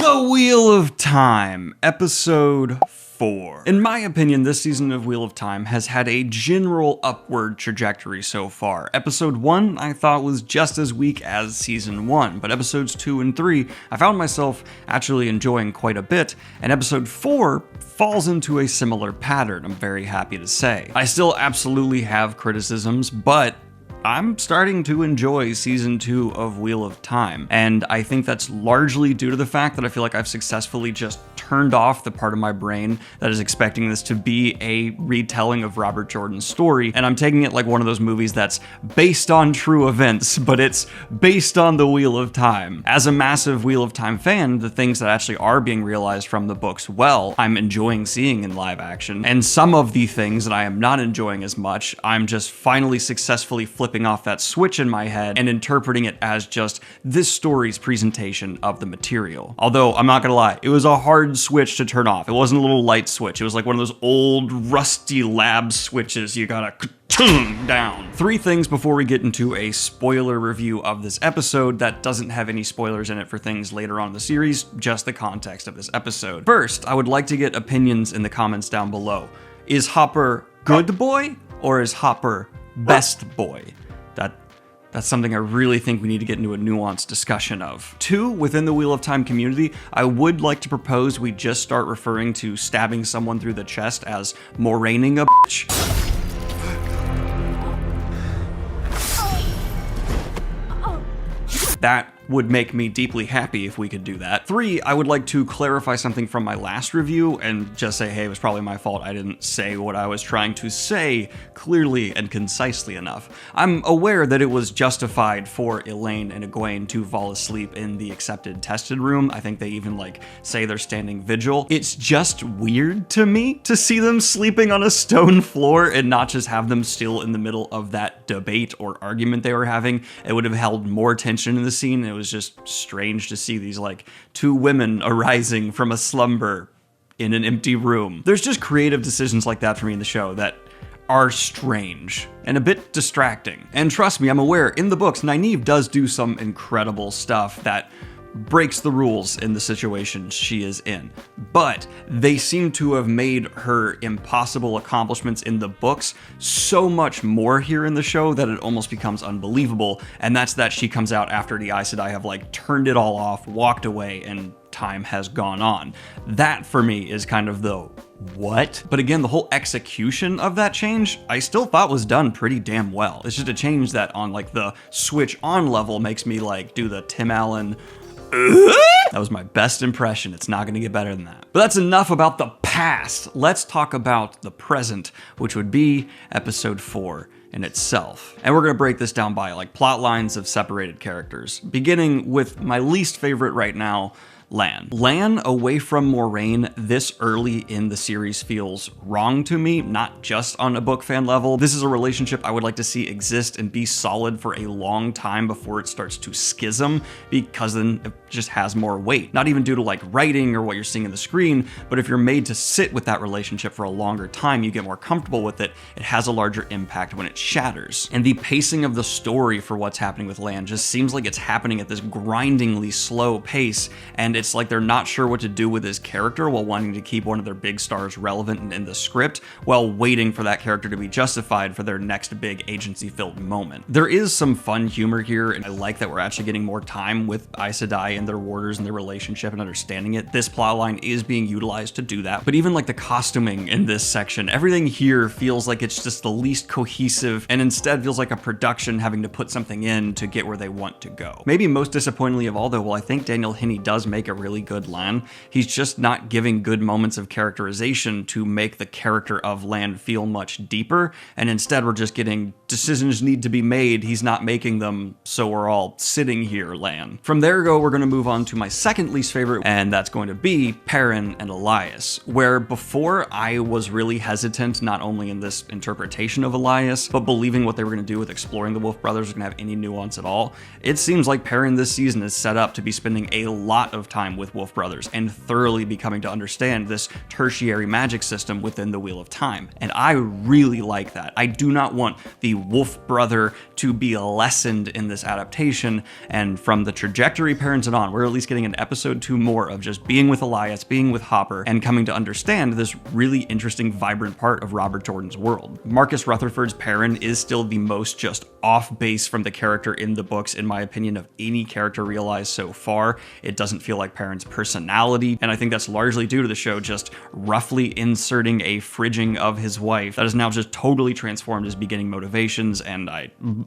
The Wheel of Time, Episode 4. In my opinion, this season of Wheel of Time has had a general upward trajectory so far. Episode 1 I thought was just as weak as Season 1, but Episodes 2 and 3 I found myself actually enjoying quite a bit, and Episode 4 falls into a similar pattern, I'm very happy to say. I still absolutely have criticisms, but I'm starting to enjoy Season 2 of Wheel of Time, and I think that's largely due to the fact that I feel like I've successfully just turned off the part of my brain that is expecting this to be a retelling of Robert Jordan's story, and I'm taking it like one of those movies that's based on true events, but it's based on the Wheel of Time. As a massive Wheel of Time fan, the things that actually are being realized from the books I'm enjoying seeing in live action, and some of the things that I am not enjoying as much, I'm just finally successfully flipping off that switch in my head and interpreting it as just this story's presentation of the material. Although, I'm not gonna lie, it was a hard switch to turn off. It wasn't a little light switch. It was like one of those old rusty lab switches you gotta down. 3 things before we get into a spoiler review of this episode that doesn't have any spoilers in it for things later on in the series, just the context of this episode. First, I would like to get opinions in the comments down below. Is Hopper good boy or is Hopper best boy? That's something I really think we need to get into a nuanced discussion of. 2, within the Wheel of Time community, I would like to propose we just start referring to stabbing someone through the chest as Moiraining a bitch. That would make me deeply happy if we could do that. 3, I would like to clarify something from my last review and just say, hey, it was probably my fault. I didn't say what I was trying to say clearly and concisely enough. I'm aware that it was justified for Elaine and Egwene to fall asleep in the accepted tested room. I think they even say they're standing vigil. It's just weird to me to see them sleeping on a stone floor and not just have them still in the middle of that debate or argument they were having. It would have held more tension in the scene. It was just strange to see these 2 women arising from a slumber in an empty room. There's just creative decisions like that for me in the show that are strange and a bit distracting. And trust me, I'm aware, in the books, Nynaeve does do some incredible stuff that breaks the rules in the situation she is in. But they seem to have made her impossible accomplishments in the books so much more here in the show that it almost becomes unbelievable. And that's that she comes out after the Aes Sedai have turned it all off, walked away, and time has gone on. That for me is kind of the what? But again, the whole execution of that change, I still thought was done pretty damn well. It's just a change that on the switch on level makes me do the Tim Allen that was my best impression. It's not going to get better than that. But that's enough about the past. Let's talk about the present, which would be episode 4 in itself. And we're going to break this down by plot lines of separated characters, beginning with my least favorite right now, Lan. Lan away from Moiraine this early in the series feels wrong to me, not just on a book fan level. This is a relationship I would like to see exist and be solid for a long time before it starts to schism, because then it just has more weight. Not even due to writing or what you're seeing in the screen, but if you're made to sit with that relationship for a longer time, you get more comfortable with it, it has a larger impact when it shatters. And the pacing of the story for what's happening with Lan just seems like it's happening at this grindingly slow pace, and it's like they're not sure what to do with his character while wanting to keep one of their big stars relevant in the script while waiting for that character to be justified for their next big agency-filled moment. There is some fun humor here, and I like that we're actually getting more time with Aes Sedai and their warders and their relationship and understanding it. This plotline is being utilized to do that, but even the costuming in this section, everything here feels like it's just the least cohesive and instead feels like a production having to put something in to get where they want to go. Maybe most disappointingly of all though, while I think Daniel Henney does make a really good Lan, he's just not giving good moments of characterization to make the character of Lan feel much deeper, and instead we're just getting decisions need to be made, he's not making them, so we're all sitting here, Lan. From there we're going to move on to my second least favorite, and that's going to be Perrin and Elias, where before I was really hesitant not only in this interpretation of Elias, but believing what they were going to do with exploring the Wolf Brothers was going to have any nuance at all. It seems like Perrin this season is set up to be spending a lot of time with Wolf Brothers and thoroughly becoming to understand this tertiary magic system within the Wheel of Time. And I really like that. I do not want the wolf brother to be lessened in this adaptation, and from the trajectory Perrin's on, we're at least getting an episode 2 more of just being with Elias, being with Hopper, and coming to understand this really interesting, vibrant part of Robert Jordan's world. Marcus Rutherford's Perrin is still the most just off base from the character in the books, in my opinion, of any character realized so far. It doesn't feel like Perrin's personality, and I think that's largely due to the show just roughly inserting a fridging of his wife that is now just totally transformed his beginning motivations, and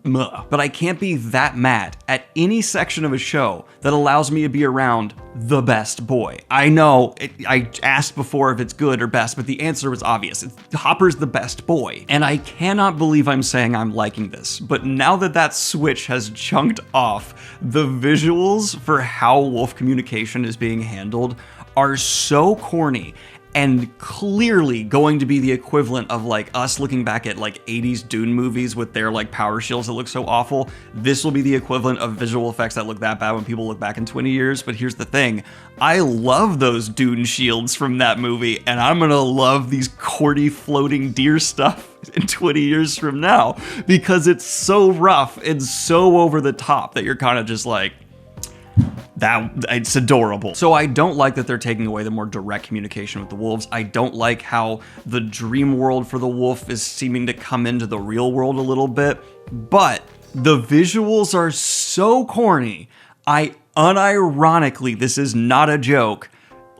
But I can't be that mad at any section of a show that allows me to be around the best boy. I know, I asked before if it's good or best, but the answer was obvious. Hopper's the best boy. And I cannot believe I'm saying I'm liking this, but now that that switch has chunked off, the visuals for how wolf communication is being handled are so corny and clearly going to be the equivalent of like us looking back at like 80s Dune movies with their like power shields that look so awful. This will be the equivalent of visual effects that look that bad when people look back in 20 years. But here's the thing, I love those Dune shields from that movie, and I'm gonna love these corny floating deer stuff in 20 years from now because it's so rough and so over the top that you're kind of just like, it's adorable. So I don't like that they're taking away the more direct communication with the wolves. I don't like how the dream world for the wolf is seeming to come into the real world a little bit, but the visuals are so corny. I unironically, this is not a joke,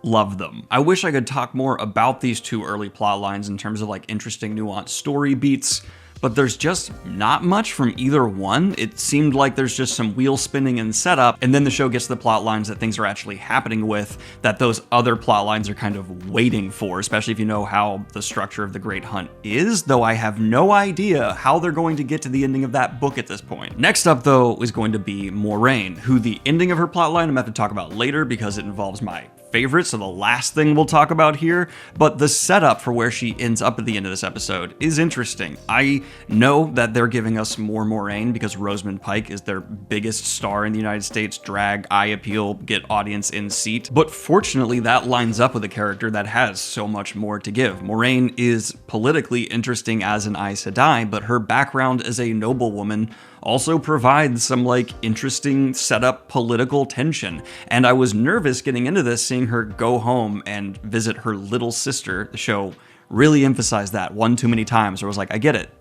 love them. I wish I could talk more about these two early plot lines in terms of like interesting nuanced story beats, but there's just not much from either one. It seemed like there's just some wheel spinning and setup, and then the show gets to the plot lines that things are actually happening with, that those other plot lines are kind of waiting for, especially if you know how the structure of The Great Hunt is, though I have no idea how they're going to get to the ending of that book at this point. Next up, though, is going to be Moiraine, who the ending of her plotline I'm about to talk about later because it involves my favorite, so the last thing we'll talk about here, but the setup for where she ends up at the end of this episode is interesting. I know that they're giving us more Moiraine because Rosamund Pike is their biggest star in the United States, drag, eye appeal, get audience in seat, but fortunately that lines up with a character that has so much more to give. Moiraine is politically interesting as an Aes Sedai, but her background as a noblewoman also provides some like interesting setup political tension. And I was nervous getting into this, seeing her go home and visit her little sister. The show really emphasized that one too many times, where I was like, I get it.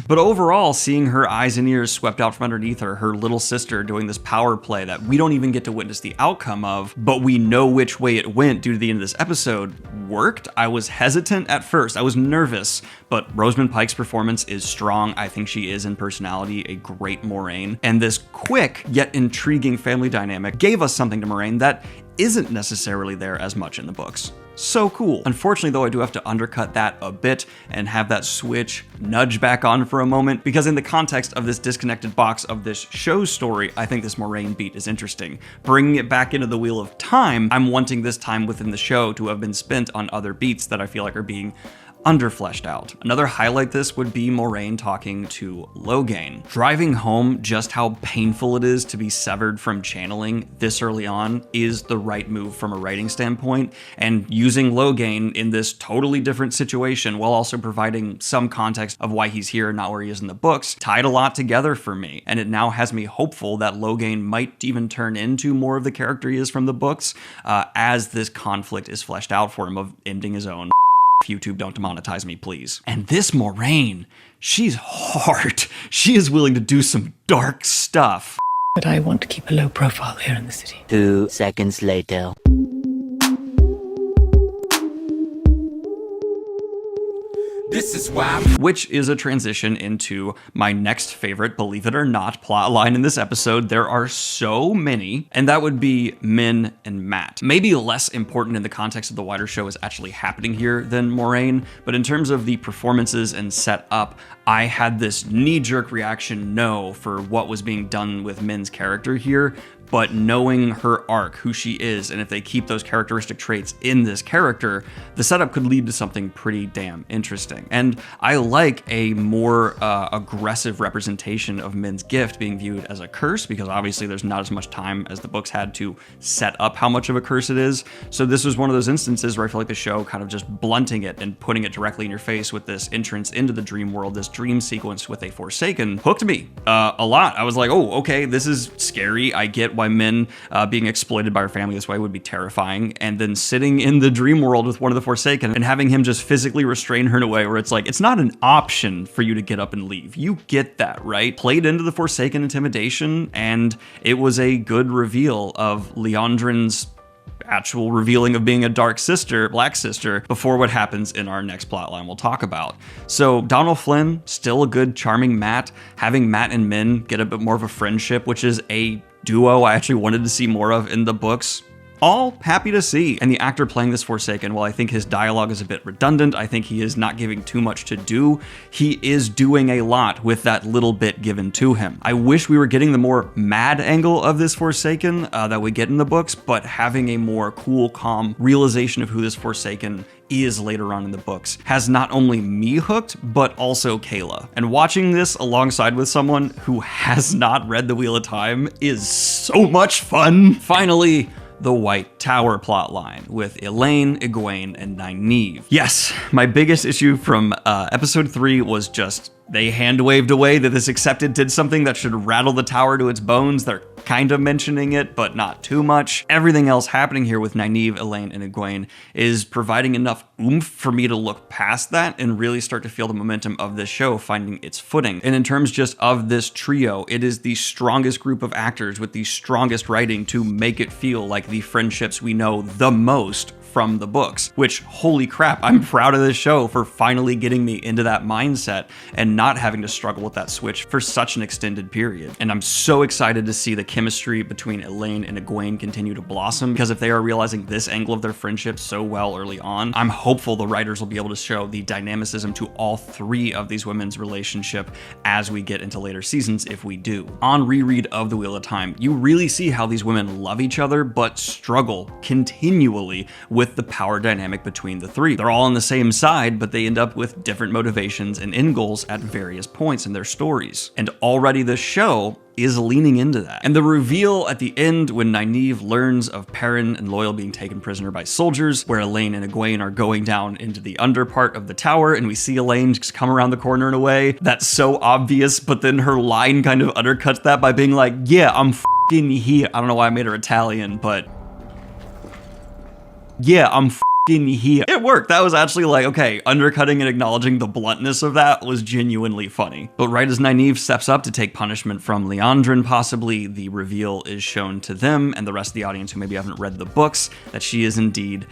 But overall, seeing her eyes and ears swept out from underneath her, her little sister doing this power play that we don't even get to witness the outcome of, but we know which way it went due to the end of this episode, worked. I was hesitant at first. I was nervous, but Rosamund Pike's performance is strong. I think she is in personality a great Moiraine. And this quick yet intriguing family dynamic gave us something to Moiraine that isn't necessarily there as much in the books. So cool. Unfortunately, though, I do have to undercut that a bit and have that switch nudge back on for a moment, because in the context of this disconnected box of this show's story, I think this Moiraine beat is interesting. Bringing it back into the Wheel of Time, I'm wanting this time within the show to have been spent on other beats that I feel like are being under-fleshed out. Another highlight this would be Moiraine talking to Logain. Driving home just how painful it is to be severed from channeling this early on is the right move from a writing standpoint, and using Logain in this totally different situation while also providing some context of why he's here and not where he is in the books tied a lot together for me, and it now has me hopeful that Logain might even turn into more of the character he is from the books as this conflict is fleshed out for him of ending his own. YouTube, don't demonetize me, please. And this Moiraine, she's hard. She is willing to do some dark stuff. But I want to keep a low profile here in the city. 2 seconds later. This is why. Which is a transition into my next favorite, believe it or not, plot line in this episode. There are so many, and that would be Min and Matt. Maybe less important in the context of the wider show is actually happening here than Moiraine, but in terms of the performances and setup, I had this knee-jerk reaction no for what was being done with Min's character here, but knowing her arc, who she is, and if they keep those characteristic traits in this character, the setup could lead to something pretty damn interesting. And I like a more aggressive representation of Min's gift being viewed as a curse, because obviously there's not as much time as the books had to set up how much of a curse it is. So this was one of those instances where I feel like the show kind of just blunting it and putting it directly in your face with this entrance into the dream world, this dream sequence with a Forsaken, hooked me a lot. I was like, oh, okay, this is scary. I get why Min being exploited by her family this way would be terrifying. And then sitting in the dream world with one of the Forsaken and having him just physically restrain her in a way where it's like, it's not an option for you to get up and leave. You get that, right? Played into the Forsaken intimidation, and it was a good reveal of Leandrin's actual revealing of being a dark sister, black sister, before what happens in our next plotline we'll talk about. So Donald Flynn, still a good, charming Matt, having Matt and Min get a bit more of a friendship, which is a duo I actually wanted to see more of in the books. All happy to see. And the actor playing this Forsaken, while I think his dialogue is a bit redundant, I think he is not giving too much to do, he is doing a lot with that little bit given to him. I wish we were getting the more mad angle of this Forsaken that we get in the books, but having a more cool, calm realization of who this Forsaken is later on in the books has not only me hooked, but also Kayla. And watching this alongside with someone who has not read The Wheel of Time is so much fun. Finally, the White Tower plotline with Elaine, Egwene, and Nynaeve. Yes, my biggest issue from episode 3 was just they hand-waved away that this Accepted did something that should rattle the tower to its bones. They're kind of mentioning it, but not too much. Everything else happening here with Nynaeve, Elaine, and Egwene is providing enough oomph for me to look past that and really start to feel the momentum of this show finding its footing. And in terms just of this trio, it is the strongest group of actors with the strongest writing to make it feel like the friendships we know the most from the books, which, holy crap, I'm proud of this show for finally getting me into that mindset and not having to struggle with that switch for such an extended period. And I'm so excited to see the chemistry between Elaine and Egwene continue to blossom, because if they are realizing this angle of their friendship so well early on, I'm hopeful the writers will be able to show the dynamicism to all three of these women's relationship as we get into later seasons, if we do. On reread of The Wheel of Time, you really see how these women love each other, but struggle continually with the power dynamic between the three. They're all on the same side, but they end up with different motivations and end goals at various points in their stories. And already the show is leaning into that. And the reveal at the end when Nynaeve learns of Perrin and Loyal being taken prisoner by soldiers, where Elaine and Egwene are going down into the under part of the tower, and we see Elaine just come around the corner in a way that's so obvious, but then her line kind of undercuts that by being like, yeah, I'm f***ing here. I don't know why I made her Italian, but yeah, I'm f***ing here. It worked. That was actually like, okay, undercutting and acknowledging the bluntness of that was genuinely funny. But right as Nynaeve steps up to take punishment from Leandrin, possibly, the reveal is shown to them and the rest of the audience who maybe haven't read the books that she is indeed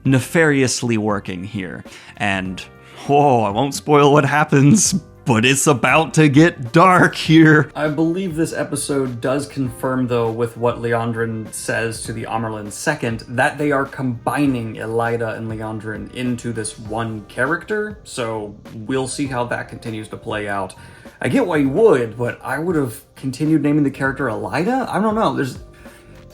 nefariously working here. And, oh, I won't spoil what happens, but it's about to get dark here. I believe this episode does confirm, though, with what Leandrin says to the Amerlin second, that they are combining Elida and Leandrin into this one character, so we'll see how that continues to play out. I get why you would, but I would have continued naming the character Elida? I don't know, there's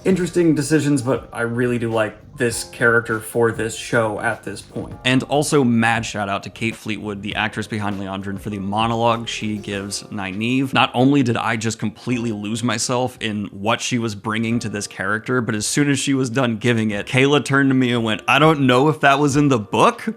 interesting decisions, but I really do like this character for this show at this point. And also mad shout out to Kate Fleetwood, the actress behind Leandrin, for the monologue she gives Nynaeve. Not only did I just completely lose myself in what she was bringing to this character, but as soon as she was done giving it, Kayla turned to me and went, I don't know if that was in the book,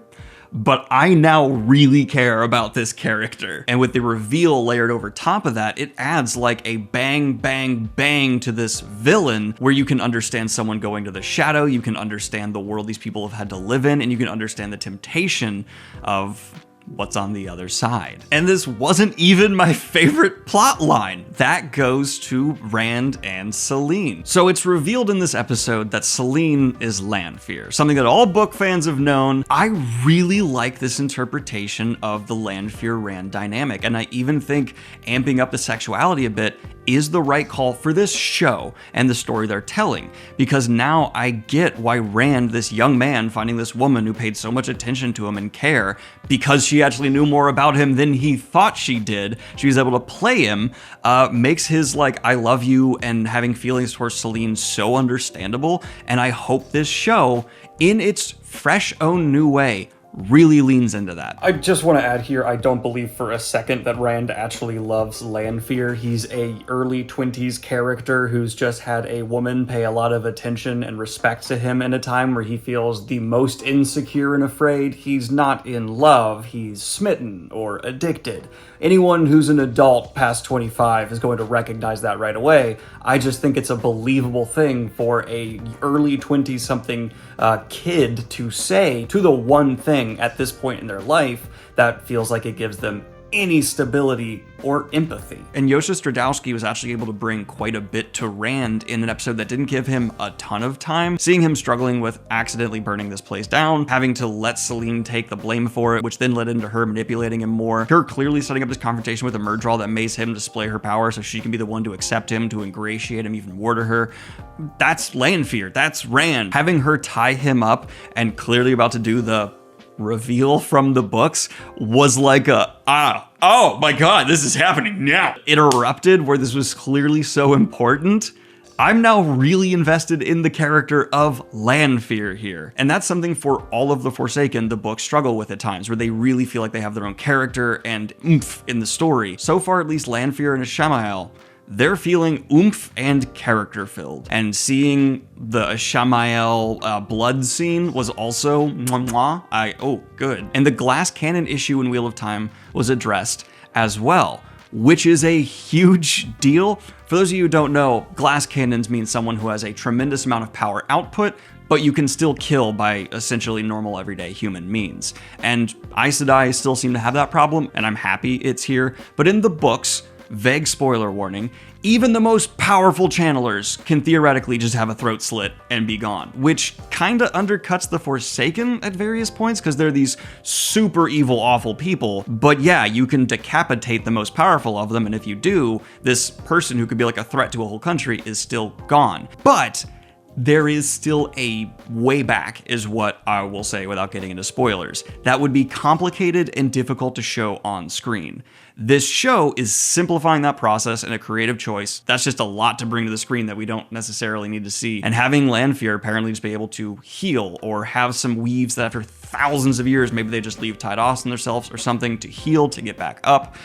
but I now really care about this character. And with the reveal layered over top of that, it adds like a bang, bang, bang to this villain where you can understand someone going to the shadow, you can understand the world these people have had to live in, and you can understand the temptation of what's on the other side. And this wasn't even my favorite plot line. That goes to Rand and Selene. So it's revealed in this episode that Selene is Lanfear, something that all book fans have known. I really like this interpretation of the Lanfear-Rand dynamic, and I even think amping up the sexuality a bit is the right call for this show and the story they're telling, because now I get why Rand, this young man finding this woman who paid so much attention to him and care, because she actually knew more about him than he thought she did, she was able to play him, makes his like I love you and having feelings towards Selene so understandable. And I hope this show, in its fresh own new way, really leans into that. I just want to add here, I don't believe for a second that Rand actually loves Lanfear. He's a early 20s character who's just had a woman pay a lot of attention and respect to him in a time where he feels the most insecure and afraid. He's not in love, he's smitten or addicted. Anyone who's an adult past 25 is going to recognize that right away. I just think it's a believable thing for a early 20-something kid to say to the one thing at this point in their life that feels like it gives them any stability or empathy. And Yosha Stradowski was actually able to bring quite a bit to Rand in an episode that didn't give him a ton of time. Seeing him struggling with accidentally burning this place down, having to let Selene take the blame for it, which then led into her manipulating him more. Her clearly setting up this confrontation with a Murdral that makes him display her power so she can be the one to accept him, to ingratiate him even more to her. That's Lanfear, that's Rand. Having her tie him up and clearly about to do the reveal from the books was like oh my god, this is happening now. Interrupted where this was clearly so important. I'm now really invested in the character of Lanfear here. And that's something for all of the Forsaken the books struggle with at times, where they really feel like they have their own character and oomph in the story. So far, at least Lanfear and Ishamael, they're feeling oomph and character filled. And seeing the Ishamael blood scene was also oh, good. And the glass cannon issue in Wheel of Time was addressed as well, which is a huge deal. For those of you who don't know, glass cannons mean someone who has a tremendous amount of power output, but you can still kill by essentially normal everyday human means. And Aes Sedai still seem to have that problem, and I'm happy it's here. But in the books, vague spoiler warning, even the most powerful channelers can theoretically just have a throat slit and be gone, which kinda undercuts the Forsaken at various points because they're these super evil, awful people. But yeah, you can decapitate the most powerful of them, and if you do, this person who could be like a threat to a whole country is still gone. But there is still a way back, is what I will say without getting into spoilers. That would be complicated and difficult to show on screen. This show is simplifying that process in a creative choice. That's just a lot to bring to the screen that we don't necessarily need to see. And having Lanfear apparently just be able to heal, or have some weaves that after thousands of years, maybe they just leave tied offs in themselves or something to heal, to get back up.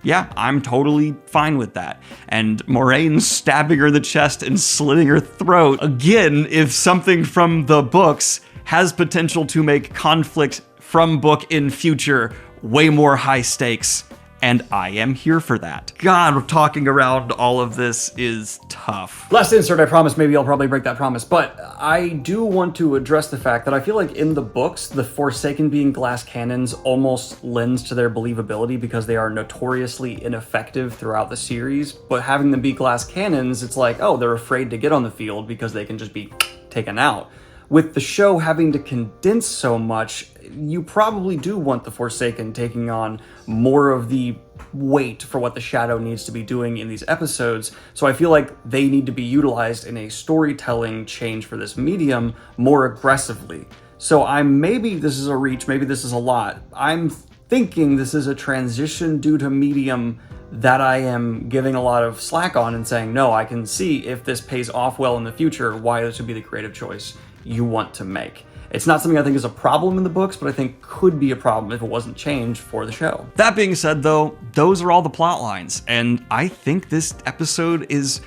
Yeah, I'm totally fine with that. And Moiraine stabbing her in the chest and slitting her throat. Again, if something from the books has potential to make conflict from book in future way more high stakes, and I am here for that. God, talking around all of this is tough. Last insert, I promise. Maybe I'll probably break that promise. But I do want to address the fact that I feel like in the books, the Forsaken being glass cannons almost lends to their believability because they are notoriously ineffective throughout the series. But having them be glass cannons, it's like, oh, they're afraid to get on the field because they can just be taken out. With the show having to condense so much, you probably do want the Forsaken taking on more of the weight for what the Shadow needs to be doing in these episodes. So I feel like they need to be utilized in a storytelling change for this medium more aggressively. So maybe this is a reach, maybe this is a lot. I'm thinking this is a transition due to medium that I am giving a lot of slack on and saying, no, I can see if this pays off well in the future, why this would be the creative choice you want to make. It's not something I think is a problem in the books, but I think could be a problem if it wasn't changed for the show. That being said, though, those are all the plot lines, and I think this episode is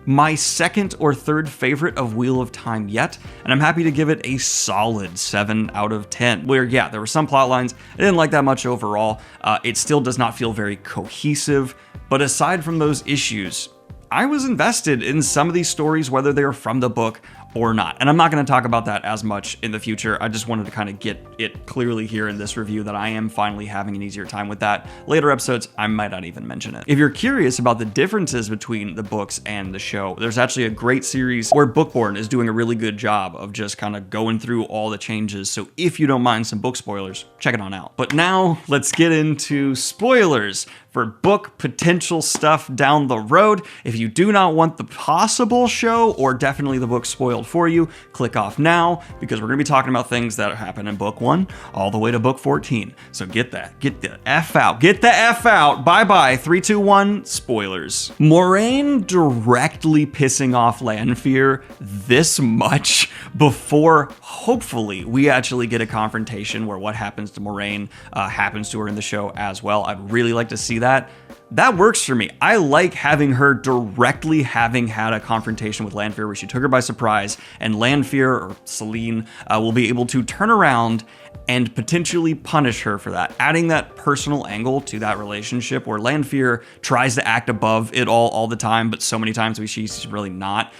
my second or third favorite of Wheel of Time yet, and I'm happy to give it a solid 7 out of 10. Where, yeah, there were some plot lines I didn't like that much overall. It still does not feel very cohesive, but aside from those issues, I was invested in some of these stories, whether they were from the book or not. And I'm not going to talk about that as much in the future. I just wanted to kind of get it clearly here in this review that I am finally having an easier time with that. Later episodes, I might not even mention it. If you're curious about the differences between the books and the show, there's actually a great series where Bookborn is doing a really good job of just kind of going through all the changes. So if you don't mind some book spoilers, check it on out. But now let's get into spoilers for book potential stuff down the road. If you do not want the possible show or definitely the book spoiled for you, click off now, because we're gonna be talking about things that happen in book 1 all the way to book 14. So get the F out. Bye-bye, 3, 2, 1, spoilers. Moiraine directly pissing off Lanfear this much before, hopefully, we actually get a confrontation where what happens to Moiraine happens to her in the show as well. I'd really like to see that. That works for me. I like having her directly having had a confrontation with Lanfear where she took her by surprise, and Lanfear, or Celine, will be able to turn around and potentially punish her for that. Adding that personal angle to that relationship where Lanfear tries to act above it all the time, but so many times she's really not.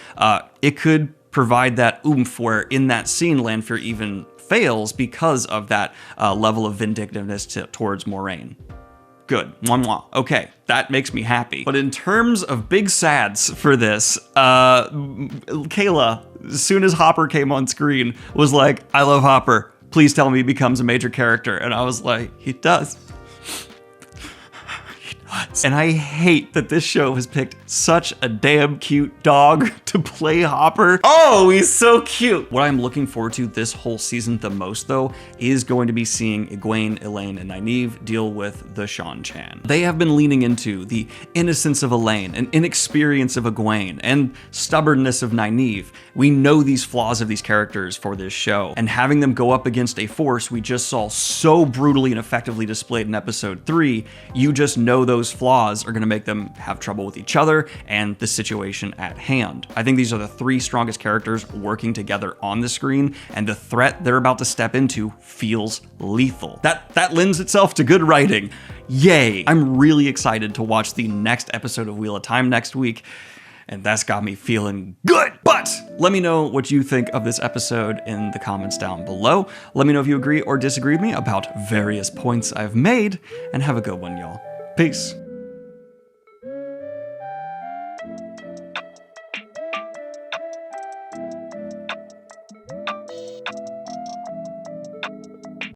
It could provide that oomph where in that scene, Lanfear even fails because of that level of vindictiveness towards Moiraine. Good. Mwah, mwah. Okay, that makes me happy. But in terms of big sads for this, Kayla, as soon as Hopper came on screen, was like, I love Hopper. Please tell me he becomes a major character. And I was like, he does. And I hate that this show has picked such a damn cute dog to play Hopper. Oh, he's so cute. What I'm looking forward to this whole season the most, though, is going to be seeing Egwene, Elaine, and Nynaeve deal with the Shan-Chan. They have been leaning into the innocence of Elaine and inexperience of Egwene and stubbornness of Nynaeve. We know these flaws of these characters for this show, and having them go up against a force we just saw so brutally and effectively displayed in episode 3, you just know those flaws are going to make them have trouble with each other and the situation at hand. I think these are the 3 strongest characters working together on the screen, and the threat they're about to step into feels lethal. That lends itself to good writing. Yay! I'm really excited to watch the next episode of Wheel of Time next week, and that's got me feeling good. But let me know what you think of this episode in the comments down below. Let me know if you agree or disagree with me about various points I've made, and have a good one, y'all. Peace.